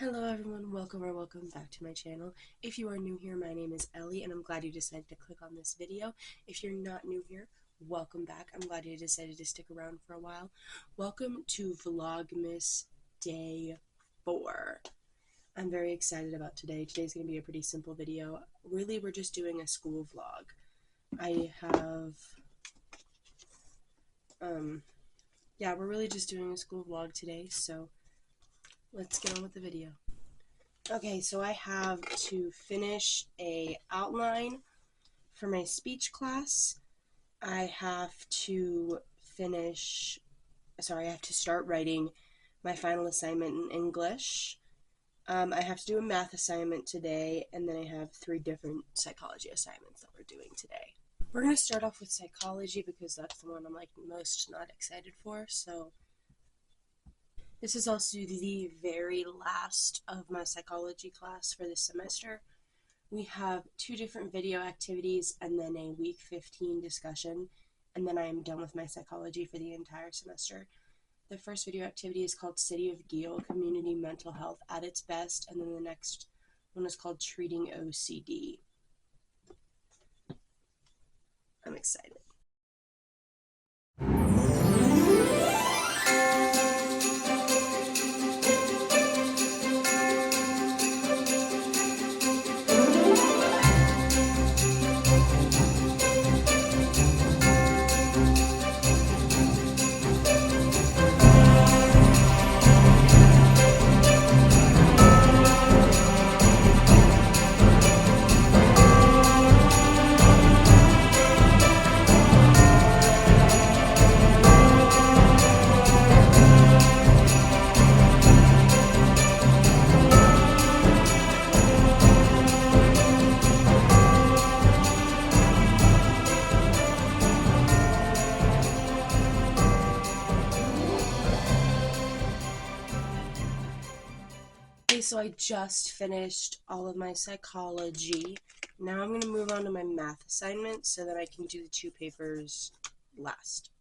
Hello everyone, welcome back to my channel. If you are new here, my name is Ellie and I'm glad you decided to click on this video. If you're not new here, welcome back. I'm glad you decided to stick around for a while. Welcome to Vlogmas Day 4. I'm very excited about today. Today's going to be a pretty simple video. Really, we're just doing a school vlog. We're really just doing a school vlog today, so let's get on with the video. Okay, so I have to finish a outline for my speech class. I have to start writing my final assignment in English. I have to do a math assignment today, and then I have 3 different psychology assignments that we're doing today. We're going to start off with psychology because that's the one I'm most not excited for, so this is also the very last of my psychology class for this semester. We have 2 different video activities and then a week 15 discussion, and then I am done with my psychology for the entire semester. The first video activity is called City of Geel, Community Mental Health at its Best, and then the next one is called Treating OCD. I'm excited. So I just finished all of my psychology. Now I'm going to move on to my math assignment so that I can do the 2 papers last.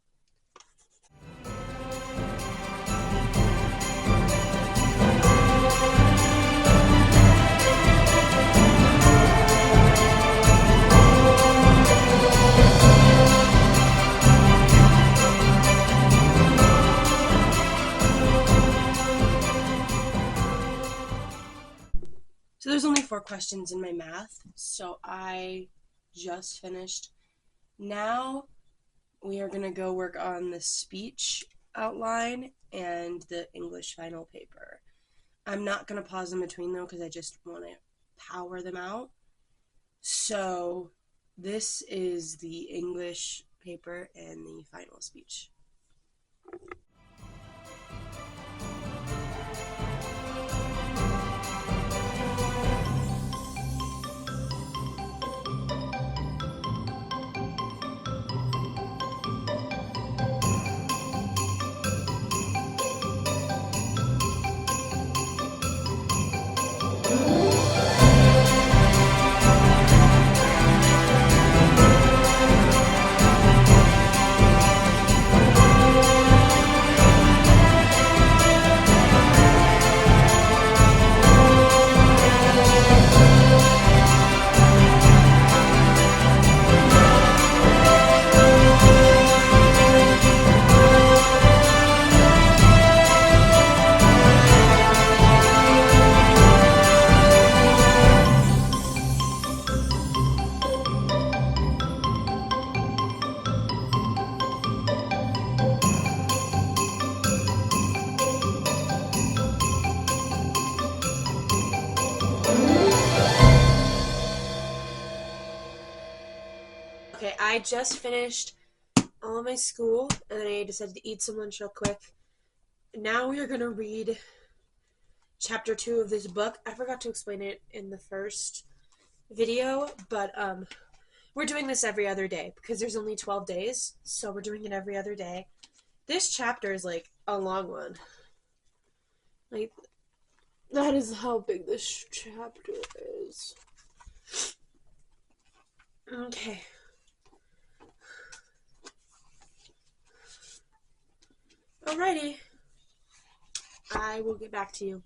So there's only 4 questions in my math, so I just finished. Now we are going to go work on the speech outline and the English final paper. I'm not going to pause in between though because I just want to power them out. So this is the English paper and the final speech. Okay, I just finished all of my school, and then I decided to eat some lunch real quick. Now we are going to read chapter 2 of this book. I forgot to explain it in the first video, but we're doing this every other day because there's only 12 days, so we're doing it every other day. This chapter is a long one. That is how big this chapter is. Okay. Alrighty. I will get back to you.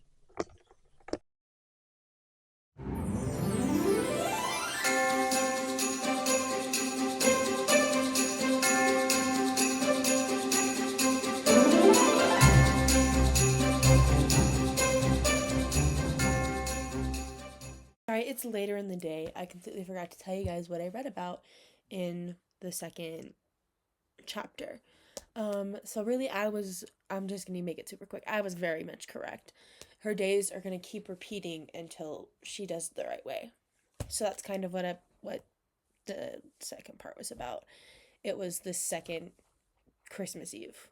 it's later in the day. I completely forgot to tell you guys what I read about in the second chapter. So really I'm just gonna make it super quick. I was very much correct. Her days are gonna keep repeating until she does it the right way. So that's kind of what the second part was about. It was the second Christmas Eve.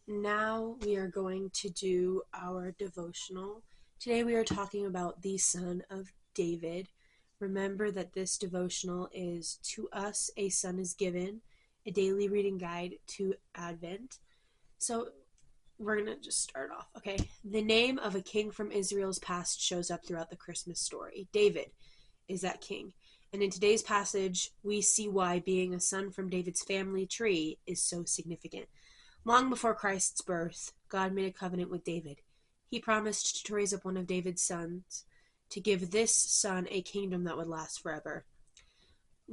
Now we are going to do our devotional. Today we are talking about the Son of David. Remember that this devotional is "To us a son is given," a daily reading guide to Advent. So we're going to just start off, okay? The name of a king from Israel's past shows up throughout the Christmas story. David is that king. And in today's passage, we see why being a son from David's family tree is so significant. Long before Christ's birth, God made a covenant with David. He promised to raise up one of David's sons, to give this son a kingdom that would last forever.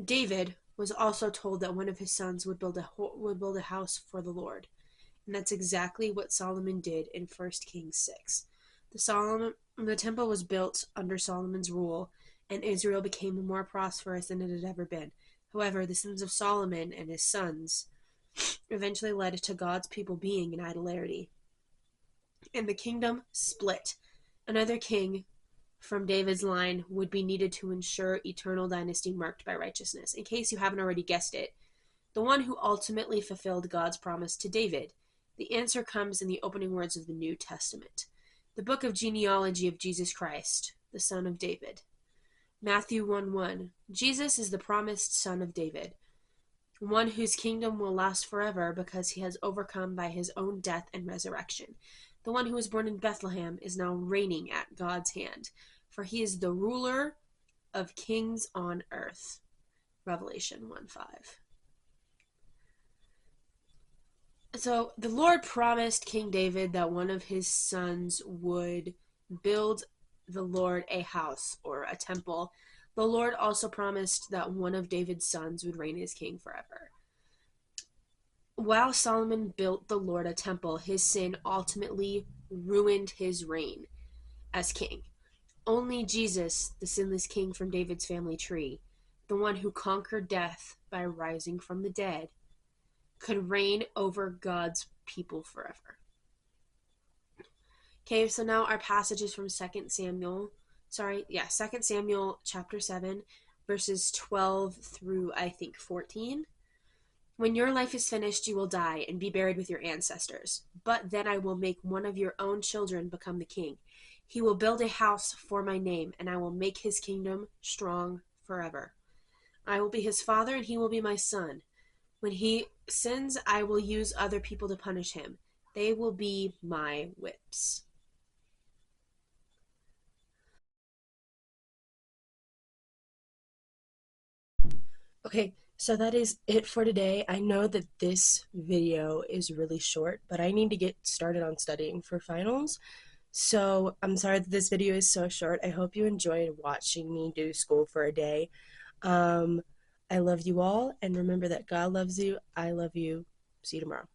David was also told that one of his sons would build a house for the Lord. And that's exactly what Solomon did in 1 Kings 6. The temple was built under Solomon's rule, and Israel became more prosperous than it had ever been. However, the sins of Solomon and his sons eventually led to God's people being in idolatry, and the kingdom split. Another king from David's line would be needed to ensure eternal dynasty marked by righteousness. In case you haven't already guessed it, the one who ultimately fulfilled God's promise to David. The answer comes in the opening words of the New Testament, the book of genealogy of Jesus Christ, the son of David. Matthew 1:1. Jesus is the promised son of David, one whose kingdom will last forever because he has overcome by his own death and resurrection. The one who was born in Bethlehem is now reigning at God's hand, for he is the ruler of kings on earth. Revelation 1:5. So the Lord promised King David that one of his sons would build the Lord a house or a temple. The Lord also promised that one of David's sons would reign as king forever. While Solomon built the Lord a temple, his sin ultimately ruined his reign as king. Only Jesus, the sinless king from David's family tree, the one who conquered death by rising from the dead, could reign over God's people forever. Okay, so now our passage is from 2 Samuel chapter 7, verses 12 through, I think, 14. When your life is finished, you will die and be buried with your ancestors. But then I will make one of your own children become the king. He will build a house for my name, and I will make his kingdom strong forever. I will be his father, and he will be my son. When he sins, I will use other people to punish him. They will be my whips. Okay, so that is it for today. I know that this video is really short, but I need to get started on studying for finals. So I'm sorry that this video is so short. I hope you enjoyed watching me do school for a day. I love you all, and remember that God loves you. I love you. See you tomorrow.